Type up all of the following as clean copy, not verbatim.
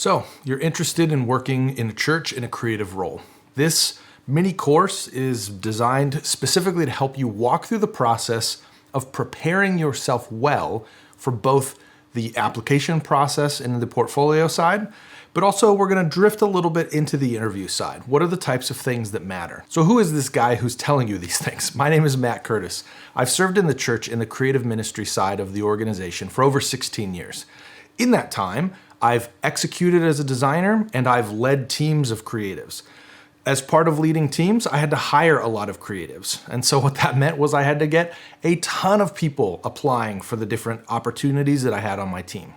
So you're interested in working in a church in a creative role. This mini course is designed specifically to help you walk through the process of preparing yourself well for both the application process and the portfolio side, but also we're gonna drift a little bit into the interview side. What are the types of things that matter? So who is this guy who's telling you these things? My name is Matt Curtis. I've served in the church in the creative ministry side of the organization for over 16 years. In that time, I've executed as a designer and I've led teams of creatives. As part of leading teams, I had to hire a lot of creatives. And so what that meant was I had to get a ton of people applying for the different opportunities that I had on my team.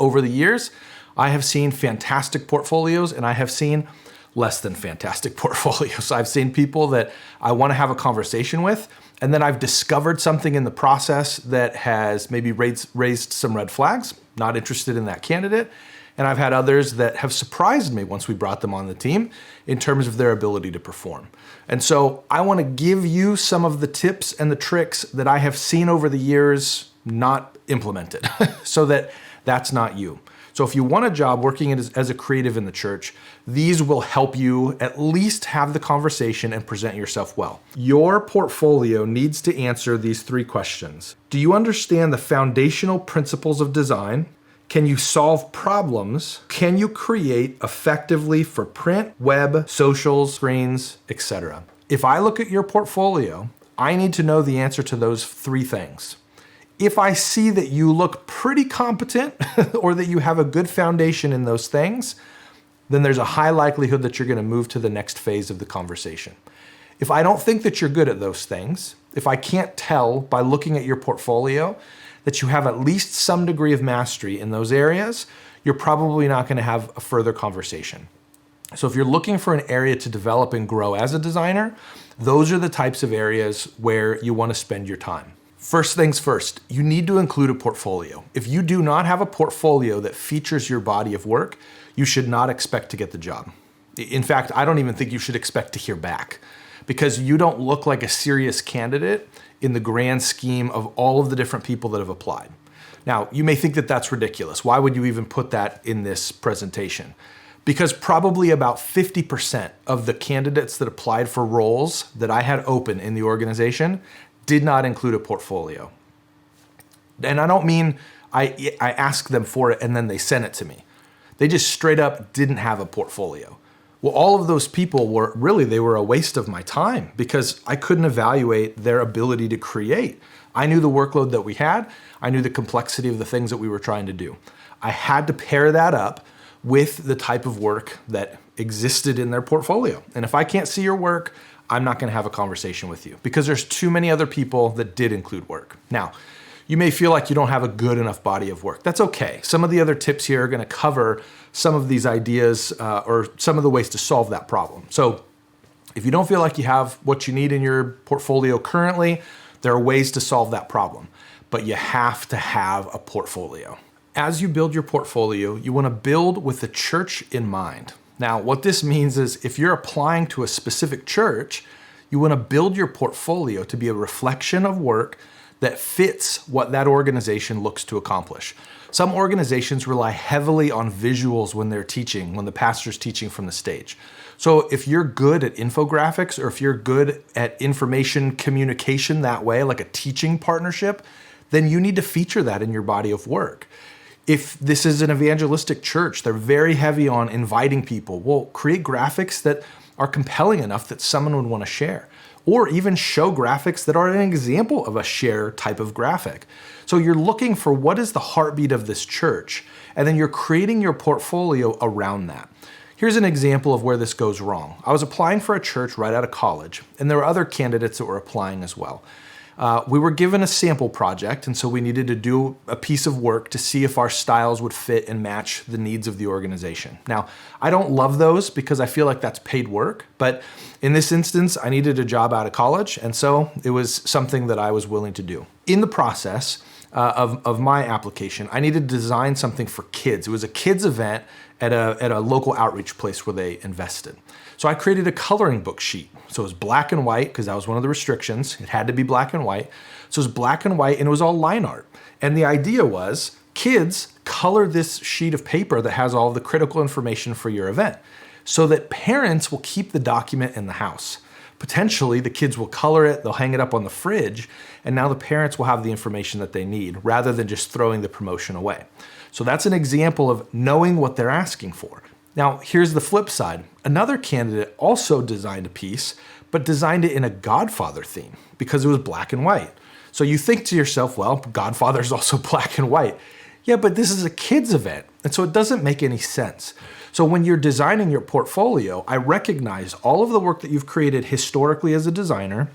Over the years, I have seen fantastic portfolios and I have seen less than fantastic portfolios. I've seen people that I want to have a conversation with, and then I've discovered something in the process that has maybe raised some red flags, not interested in that candidate. And I've had others that have surprised me once we brought them on the team in terms of their ability to perform. And so I want to give you some of the tips and the tricks that I have seen over the years not implemented so that that's not you. So if you want a job working as a creative in the church, these will help you at least have the conversation and present yourself well. Your portfolio needs to answer these three questions. Do you understand the foundational principles of design? Can you solve problems? Can you create effectively for print, web, socials, screens, etc.? If I look at your portfolio, I need to know the answer to those three things. If I see that you look pretty competent or that you have a good foundation in those things, then there's a high likelihood that you're going to move to the next phase of the conversation. If I don't think that you're good at those things, if I can't tell by looking at your portfolio that you have at least some degree of mastery in those areas, you're probably not going to have a further conversation. So if you're looking for an area to develop and grow as a designer, those are the types of areas where you want to spend your time. First things first, you need to include a portfolio. If you do not have a portfolio that features your body of work, you should not expect to get the job. In fact, I don't even think you should expect to hear back because you don't look like a serious candidate in the grand scheme of all of the different people that have applied. Now, you may think that that's ridiculous. Why would you even put that in this presentation? Because probably about 50% of the candidates that applied for roles that I had open in the organization did not include a portfolio. And I don't mean I asked them for it and then they sent it to me. They just straight up didn't have a portfolio. Well, all of those people were a waste of my time because I couldn't evaluate their ability to create. I knew the workload that we had. I knew the complexity of the things that we were trying to do. I had to pair that up with the type of work that existed in their portfolio. And if I can't see your work, I'm not going to have a conversation with you because there's too many other people that did include work. Now, you may feel like you don't have a good enough body of work. That's okay. Some of the other tips here are going to cover some of these ideas or some of the ways to solve that problem. So if you don't feel like you have what you need in your portfolio currently, there are ways to solve that problem, but you have to have a portfolio. As you build your portfolio, you want to build with the church in mind. Now, what this means is if you're applying to a specific church, you want to build your portfolio to be a reflection of work that fits what that organization looks to accomplish. Some organizations rely heavily on visuals when they're teaching, when the pastor's teaching from the stage. So if you're good at infographics or if you're good at information communication that way, like a teaching partnership, then you need to feature that in your body of work. If this is an evangelistic church, they're very heavy on inviting people. Well, create graphics that are compelling enough that someone would want to share, or even show graphics that are an example of a share type of graphic. So you're looking for what is the heartbeat of this church, and then you're creating your portfolio around that. Here's an example of where this goes wrong. I was applying for a church right out of college, and there were other candidates that were applying as well. We were given a sample project, and so we needed to do a piece of work to see if our styles would fit and match the needs of the organization. Now, I don't love those because I feel like that's paid work, but in this instance, I needed a job out of college, and so it was something that I was willing to do. In the process of my application, I needed to design something for kids. It was a kids event at a local outreach place where they invested. So I created a coloring book sheet. So it was black and white because that was one of the restrictions. It had to be black and white. So it was black and white and it was all line art. And the idea was Kids, color this sheet of paper that has all the critical information for your event so that parents will keep the document in the house. Potentially, the kids will color it, they'll hang it up on the fridge, and now the parents will have the information that they need rather than just throwing the promotion away. So that's an example of knowing what they're asking for. Now, here's the flip side. Another candidate also designed a piece, but designed it in a Godfather theme because it was black and white. So you think to yourself, well, Godfather is also black and white. Yeah, but this is a kids event, and so it doesn't make any sense. So when you're designing your portfolio, I recognize all of the work that you've created historically as a designer.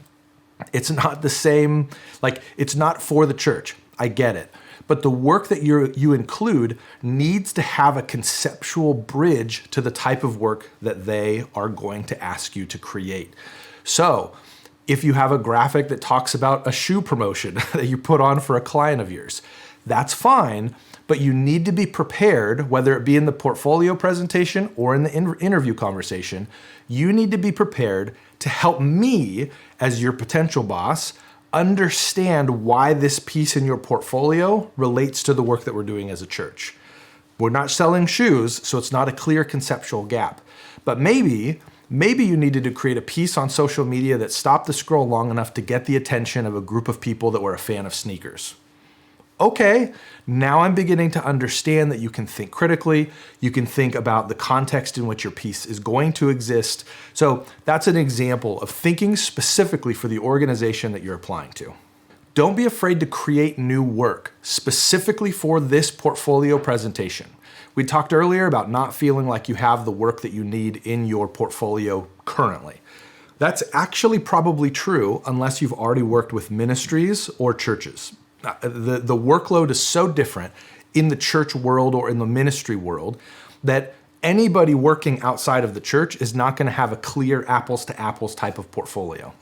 It's not the same, like it's not for the church. I get it. But the work that you include needs to have a conceptual bridge to the type of work that they are going to ask you to create. So if you have a graphic that talks about a shoe promotion that you put on for a client of yours, that's fine, but you need to be prepared, whether it be in the portfolio presentation or in the interview conversation, you need to be prepared to help me as your potential boss understand why this piece in your portfolio relates to the work that we're doing as a church. We're not selling shoes, so it's not a clear conceptual gap. But maybe you needed to create a piece on social media that stopped the scroll long enough to get the attention of a group of people that were a fan of sneakers. Okay, now I'm beginning to understand that you can think critically, you can think about the context in which your piece is going to exist. So that's an example of thinking specifically for the organization that you're applying to. Don't be afraid to create new work specifically for this portfolio presentation. We talked earlier about not feeling like you have the work that you need in your portfolio currently. That's actually probably true unless you've already worked with ministries or churches. The workload is so different in the church world or in the ministry world that anybody working outside of the church is not going to have a clear apples to apples type of portfolio.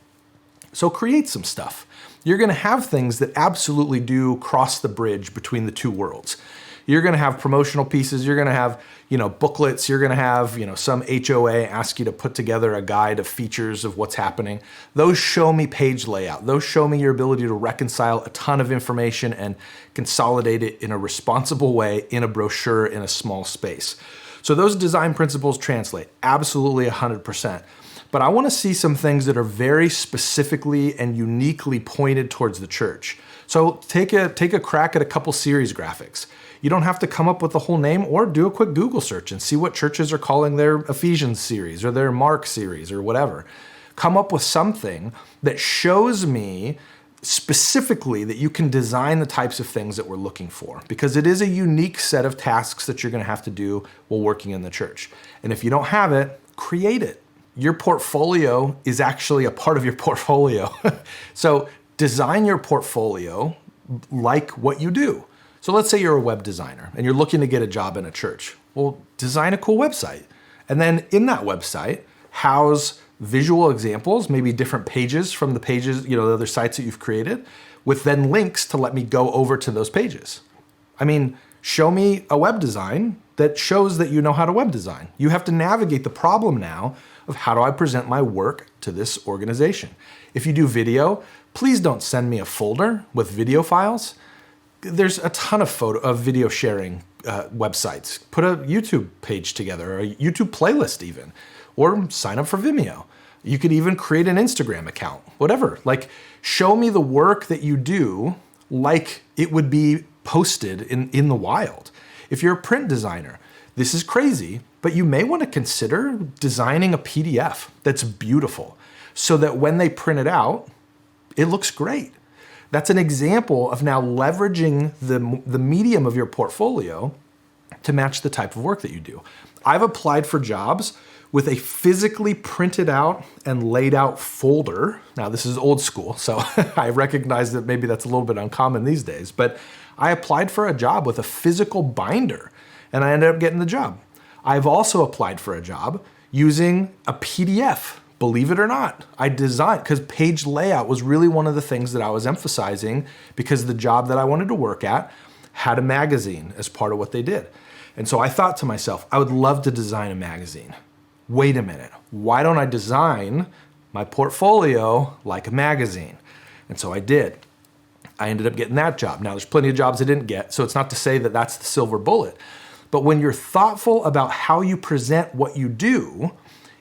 So create some stuff. You're going to have things that absolutely do cross the bridge between the two worlds. You're going to have promotional pieces. You're going to have, booklets. You're going to have, some HOA ask you to put together a guide of features of what's happening. Those show me page layout. Those show me your ability to reconcile a ton of information and consolidate it in a responsible way in a brochure in a small space. So those design principles translate absolutely 100%. But I want to see some things that are very specifically and uniquely pointed towards the church. So take a crack at a couple series graphics. You don't have to come up with the whole name or do a quick Google search and see what churches are calling their Ephesians series or their Mark series or whatever. Come up with something that shows me specifically that you can design the types of things that we're looking for, because it is a unique set of tasks that you're going to have to do while working in the church. And if you don't have it, create it. Your portfolio is actually a part of your portfolio. So design your portfolio like what you do. So let's say you're a web designer and you're looking to get a job in a church. Well, design a cool website. And then in that website, house visual examples, maybe different pages from the pages, the other sites that you've created, with then links to let me go over to those pages. I mean, show me a web design that shows that you know how to web design. You have to navigate the problem now of how do I present my work to this organization. If you do video, please don't send me a folder with video files. There's a ton of video sharing websites. Put a YouTube page together, or a YouTube playlist even, or sign up for Vimeo. You could even create an Instagram account, whatever. Like, show me the work that you do like it would be posted in the wild. If you're a print designer, this is crazy, but you may want to consider designing a PDF that's beautiful so that when they print it out, it looks great. That's an example of now leveraging the medium of your portfolio to match the type of work that you do. I've applied for jobs with a physically printed out and laid out folder. Now, this is old school, so I recognize that maybe that's a little bit uncommon these days, but I applied for a job with a physical binder and I ended up getting the job. I've also applied for a job using a PDF. Believe it or not, I designed, because page layout was really one of the things that I was emphasizing, because the job that I wanted to work at had a magazine as part of what they did. And so I thought to myself, I would love to design a magazine. Wait a minute, why don't I design my portfolio like a magazine? And so I did. I ended up getting that job. Now, there's plenty of jobs I didn't get, so it's not to say that that's the silver bullet. But when you're thoughtful about how you present what you do,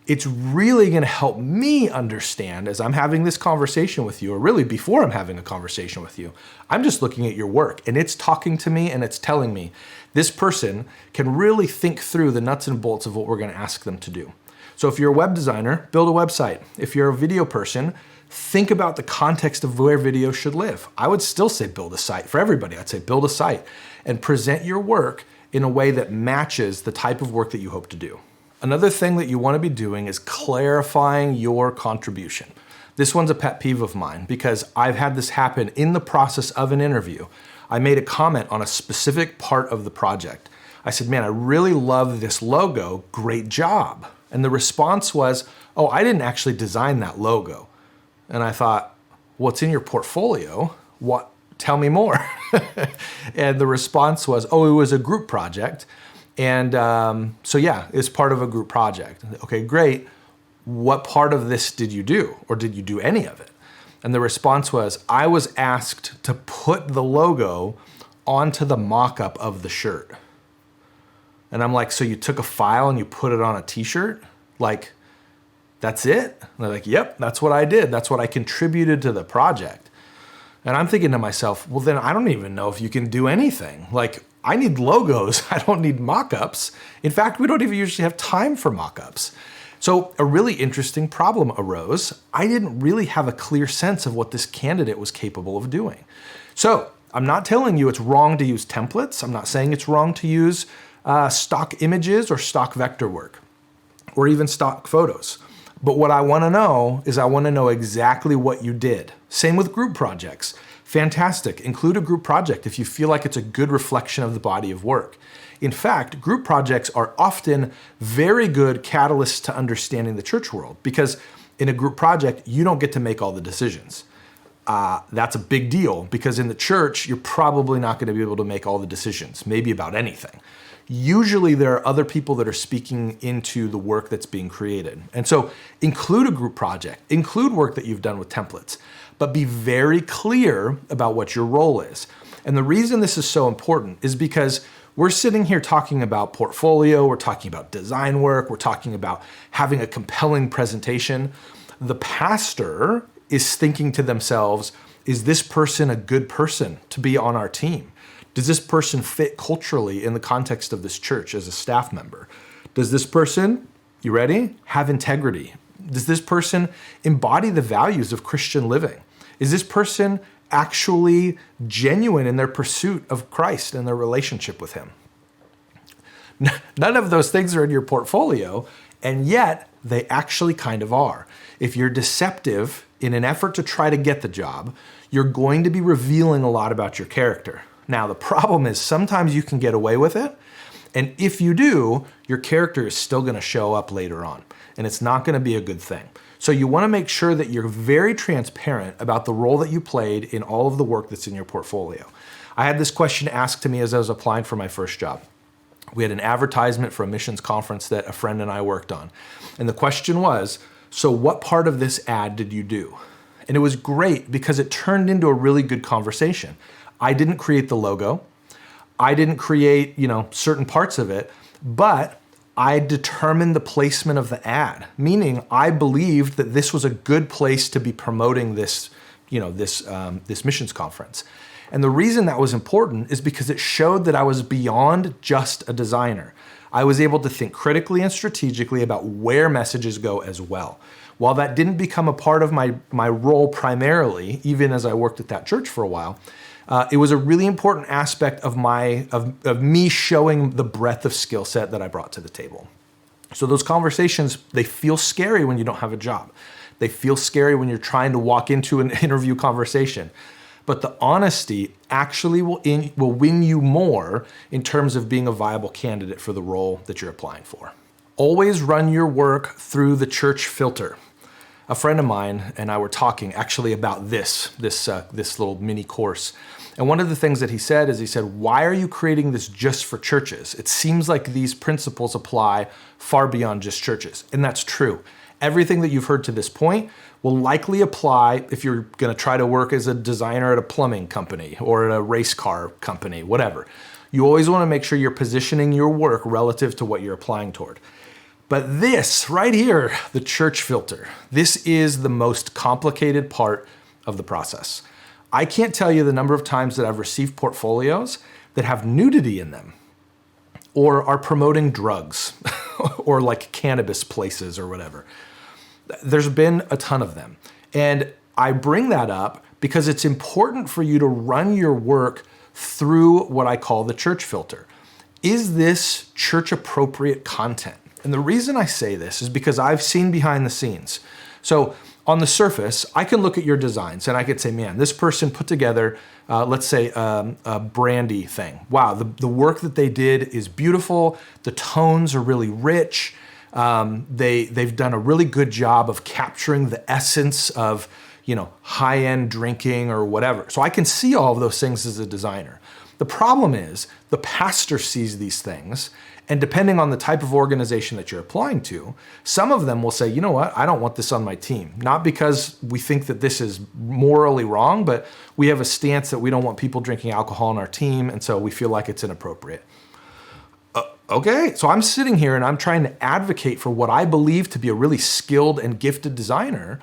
it's really going to help me understand as I'm having this conversation with you, or really before I'm having a conversation with you. I'm just looking at your work and it's talking to me and it's telling me this person can really think through the nuts and bolts of what we're going to ask them to do. So if you're a web designer, build a website. If you're a video person, think about the context of where video should live. I would still say build a site. For everybody, I'd say build a site and present your work in a way that matches the type of work that you hope to do. Another thing that you want to be doing is clarifying your contribution. This one's a pet peeve of mine because I've had this happen in the process of an interview. I made a comment on a specific part of the project. I said, man, I really love this logo, great job. And the response was, oh, I didn't actually design that logo. And I thought, what's in your portfolio? What? Tell me more. And the response was, oh, it was a group project. And so yeah, it's part of a group project. Okay, great. What part of this did you do? Or did you do any of it? And the response was, I was asked to put the logo onto the mock-up of the shirt. And I'm like, so you took a file and you put it on a t-shirt? Like, that's it? And they're like, yep, that's what I did. That's what I contributed to the project. And I'm thinking to myself, well, then I don't even know if you can do anything. Like, I need logos. I don't need mock-ups. In fact, we don't even usually have time for mock-ups. So a really interesting problem arose. I didn't really have a clear sense of what this candidate was capable of doing. So I'm not telling you it's wrong to use templates. I'm not saying it's wrong to use stock images or stock vector work or even stock photos. But what I want to know is I want to know exactly what you did. Same with group projects. Fantastic. Include a group project if you feel like it's a good reflection of the body of work. In fact, group projects are often very good catalysts to understanding the church world because in a group project, you don't get to make all the decisions. That's a big deal because in the church, you're probably not going to be able to make all the decisions, maybe about anything. Usually there are other people that are speaking into the work that's being created. And so include a group project, include work that you've done with templates, but be very clear about what your role is. And the reason this is so important is because we're sitting here talking about portfolio, we're talking about design work, we're talking about having a compelling presentation. The pastor is thinking to themselves, is this person a good person to be on our team? Does this person fit culturally in the context of this church as a staff member? Does this person, you ready, have integrity? Does this person embody the values of Christian living? Is this person actually genuine in their pursuit of Christ and their relationship with him? None of those things are in your portfolio, and yet they actually kind of are. If you're deceptive in an effort to try to get the job, you're going to be revealing a lot about your character. Now, the problem is sometimes you can get away with it, and if you do, your character is still going to show up later on, and it's not going to be a good thing. So you want to make sure that you're very transparent about the role that you played in all of the work that's in your portfolio. I had this question asked to me as I was applying for my first job. We had an advertisement for a missions conference that a friend and I worked on. And the question was, so what part of this ad did you do? And it was great because it turned into a really good conversation. I didn't create the logo. I didn't create, certain parts of it, but I determined the placement of the ad, meaning I believed that this was a good place to be promoting this, this missions conference. And the reason that was important is because it showed that I was beyond just a designer. I was able to think critically and strategically about where messages go as well. While that didn't become a part of my role primarily, even as I worked at that church for a while, it was a really important aspect of me showing the breadth of skill set that I brought to the table. So those conversations, they feel scary when you don't have a job. They feel scary when you're trying to walk into an interview conversation. But the honesty actually will win you more in terms of being a viable candidate for the role that you're applying for. Always run your work through the church filter. A friend of mine and I were talking actually about this little mini course. And one of the things that he said is, why are you creating this just for churches? It seems like these principles apply far beyond just churches. And that's true. Everything that you've heard to this point will likely apply if you're going to try to work as a designer at a plumbing company or at a race car company, whatever. You always want to make sure you're positioning your work relative to what you're applying toward. But this right here, the church filter, this is the most complicated part of the process. I can't tell you the number of times that I've received portfolios that have nudity in them or are promoting drugs or like cannabis places or whatever. There's been a ton of them. And I bring that up because it's important for you to run your work through what I call the church filter. Is this church appropriate content? And the reason I say this is because I've seen behind the scenes. So on the surface, I can look at your designs and I could say, man, this person put together, let's say a brandy thing. Wow, the work that they did is beautiful. The tones are really rich. They've done a really good job of capturing the essence of, high-end drinking or whatever. So I can see all of those things as a designer. The problem is the pastor sees these things, and depending on the type of organization that you're applying to, some of them will say, you know what, I don't want this on my team. Not because we think that this is morally wrong, but we have a stance that we don't want people drinking alcohol on our team, and so we feel like it's inappropriate. Okay, so I'm sitting here and I'm trying to advocate for what I believe to be a really skilled and gifted designer,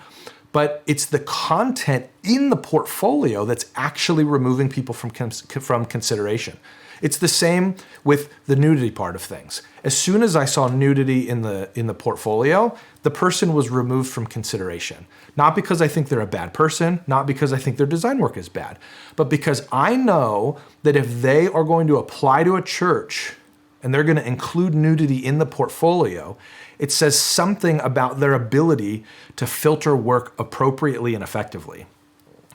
but it's the content in the portfolio that's actually removing people from consideration. It's the same with the nudity part of things. As soon as I saw nudity in the portfolio, the person was removed from consideration. Not because I think they're a bad person, not because I think their design work is bad, but because I know that if they are going to apply to a church and they're going to include nudity in the portfolio, it says something about their ability to filter work appropriately and effectively.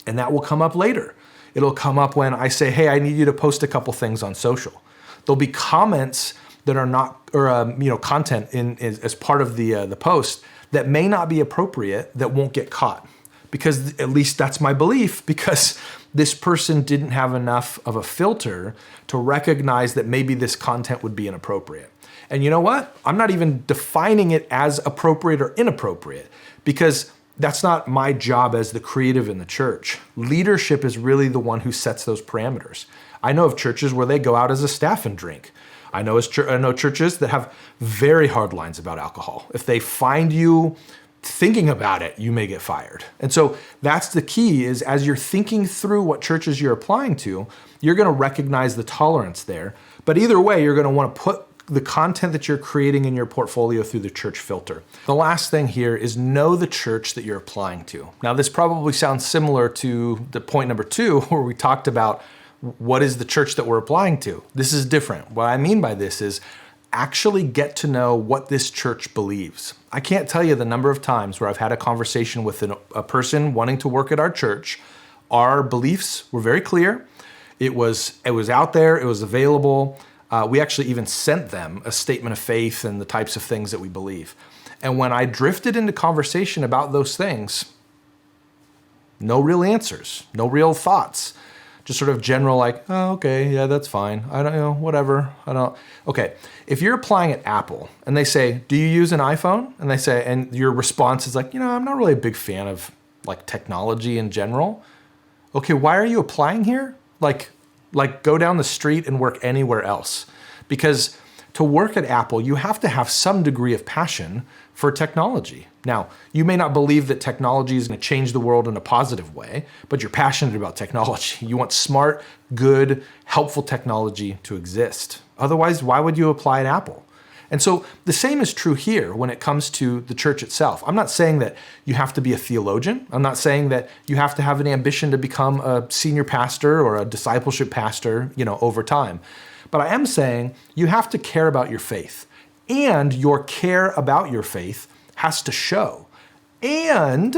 And that will come up later. It'll come up when I say, hey, I need you to post a couple things on social. There'll be comments that are not, or content as part of the post that may not be appropriate that won't get caught. Because at least that's my belief, because this person didn't have enough of a filter to recognize that maybe this content would be inappropriate. And you know what? I'm not even defining it as appropriate or inappropriate, because that's not my job as the creative in the church. Leadership is really the one who sets those parameters. I know of churches where they go out as a staff and drink. I know churches that have very hard lines about alcohol. If they find you thinking about it, you may get fired. And so that's the key, is as you're thinking through what churches you're applying to, you're going to recognize the tolerance there. But either way, you're going to want to put the content that you're creating in your portfolio through the church filter. The last thing here is know the church that you're applying to. Now, this probably sounds similar to the point number 2, where we talked about what is the church that we're applying to. This is different. What I mean by this is actually get to know what this church believes. I can't tell you the number of times where I've had a conversation with a person wanting to work at our church. Our beliefs were very clear. It was out there. It was available. We actually even sent them a statement of faith and the types of things that we believe. And when I drifted into conversation about those things, no real answers, no real thoughts, just sort of general like, oh, okay, yeah, that's fine. I don't know, whatever. I don't. Okay, if you're applying at Apple and they say, do you use an iPhone? And they say, and your response is like, I'm not really a big fan of like technology in general. Okay, why are you applying here? Like go down the street and work anywhere else. Because to work at Apple, you have to have some degree of passion for technology. Now, you may not believe that technology is going to change the world in a positive way, but you're passionate about technology. You want smart, good, helpful technology to exist. Otherwise, why would you apply at Apple? And so the same is true here when it comes to the church itself. I'm not saying that you have to be a theologian. I'm not saying that you have to have an ambition to become a senior pastor or a discipleship pastor, over time. But I am saying you have to care about your faith, and your care about your faith has to show. And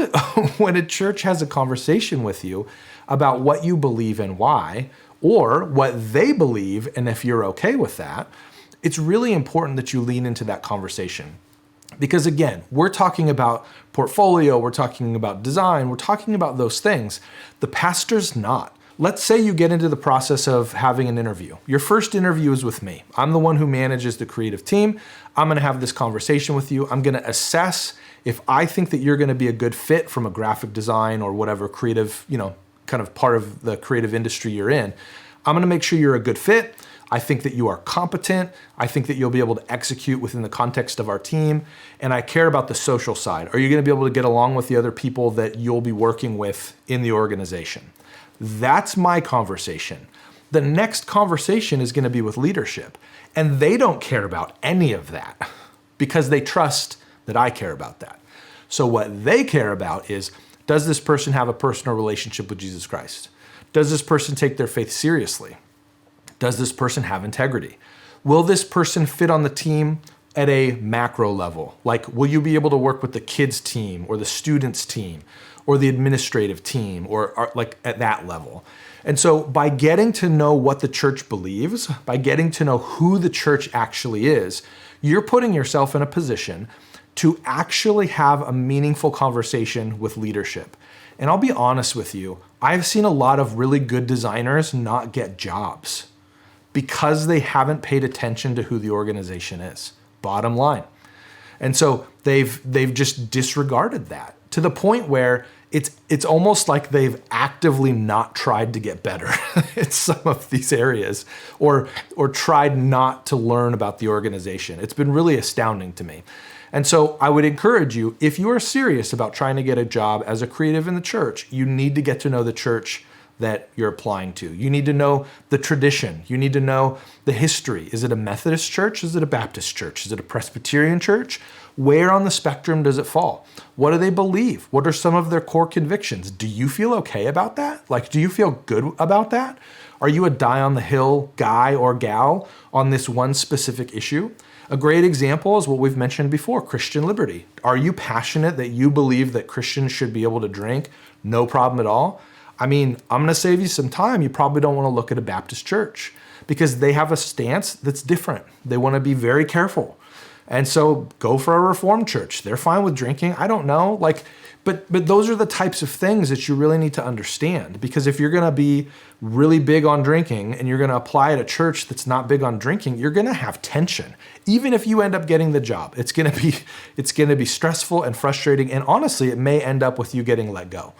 when a church has a conversation with you about what you believe and why, or what they believe and if you're okay with that, it's really important that you lean into that conversation. Because again, we're talking about portfolio, we're talking about design, we're talking about those things. The pastor's not. Let's say you get into the process of having an interview. Your first interview is with me. I'm the one who manages the creative team. I'm gonna have this conversation with you. I'm gonna assess if I think that you're gonna be a good fit from a graphic design or whatever creative, kind of part of the creative industry you're in. I'm gonna make sure you're a good fit. I think that you are competent. I think that you'll be able to execute within the context of our team. And I care about the social side. Are you gonna be able to get along with the other people that you'll be working with in the organization? That's my conversation. The next conversation is gonna be with leadership. And they don't care about any of that because they trust that I care about that. So what they care about is, does this person have a personal relationship with Jesus Christ? Does this person take their faith seriously? Does this person have integrity? Will this person fit on the team at a macro level? Like, will you be able to work with the kids team or the students team or the administrative team or like at that level? And so by getting to know what the church believes, by getting to know who the church actually is, you're putting yourself in a position to actually have a meaningful conversation with leadership. And I'll be honest with you, I've seen a lot of really good designers not get jobs because they haven't paid attention to who the organization is, bottom line. And so they've just disregarded that to the point where it's almost like they've actively not tried to get better in some of these areas or tried not to learn about the organization. It's been really astounding to me. And so I would encourage you, if you are serious about trying to get a job as a creative in the church, you need to get to know the church that you're applying to. You need to know the tradition. You need to know the history. Is it a Methodist church? Is it a Baptist church? Is it a Presbyterian church? Where on the spectrum does it fall? What do they believe? What are some of their core convictions? Do you feel okay about that? Like, do you feel good about that? Are you a die on the hill guy or gal on this one specific issue? A great example is what we've mentioned before, Christian liberty. Are you passionate that you believe that Christians should be able to drink? No problem at all. I mean, I'm gonna save you some time. You probably don't wanna look at a Baptist church because they have a stance that's different. They wanna be very careful. And so go for a Reformed church. They're fine with drinking. I don't know, but those are the types of things that you really need to understand, because if you're gonna be really big on drinking and you're gonna apply at a church that's not big on drinking, you're gonna have tension. Even if you end up getting the job, it's gonna be stressful and frustrating, and honestly, it may end up with you getting let go.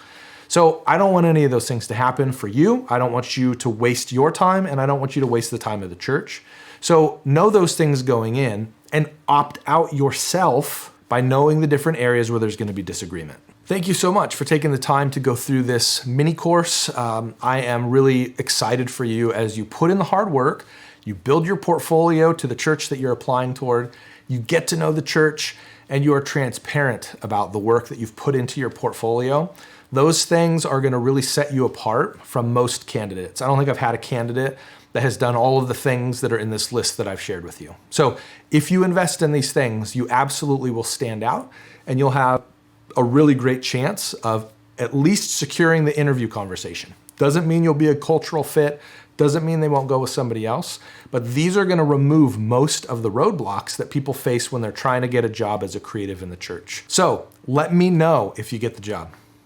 So I don't want any of those things to happen for you. I don't want you to waste your time, and I don't want you to waste the time of the church. So know those things going in and opt out yourself by knowing the different areas where there's gonna be disagreement. Thank you so much for taking the time to go through this mini course. I am really excited for you as you put in the hard work, you build your portfolio to the church that you're applying toward, you get to know the church, and you are transparent about the work that you've put into your portfolio. Those things are gonna really set you apart from most candidates. I don't think I've had a candidate that has done all of the things that are in this list that I've shared with you. So if you invest in these things, you absolutely will stand out, and you'll have a really great chance of at least securing the interview conversation. Doesn't mean you'll be a cultural fit, doesn't mean they won't go with somebody else, but these are gonna remove most of the roadblocks that people face when they're trying to get a job as a creative in the church. So let me know if you get the job.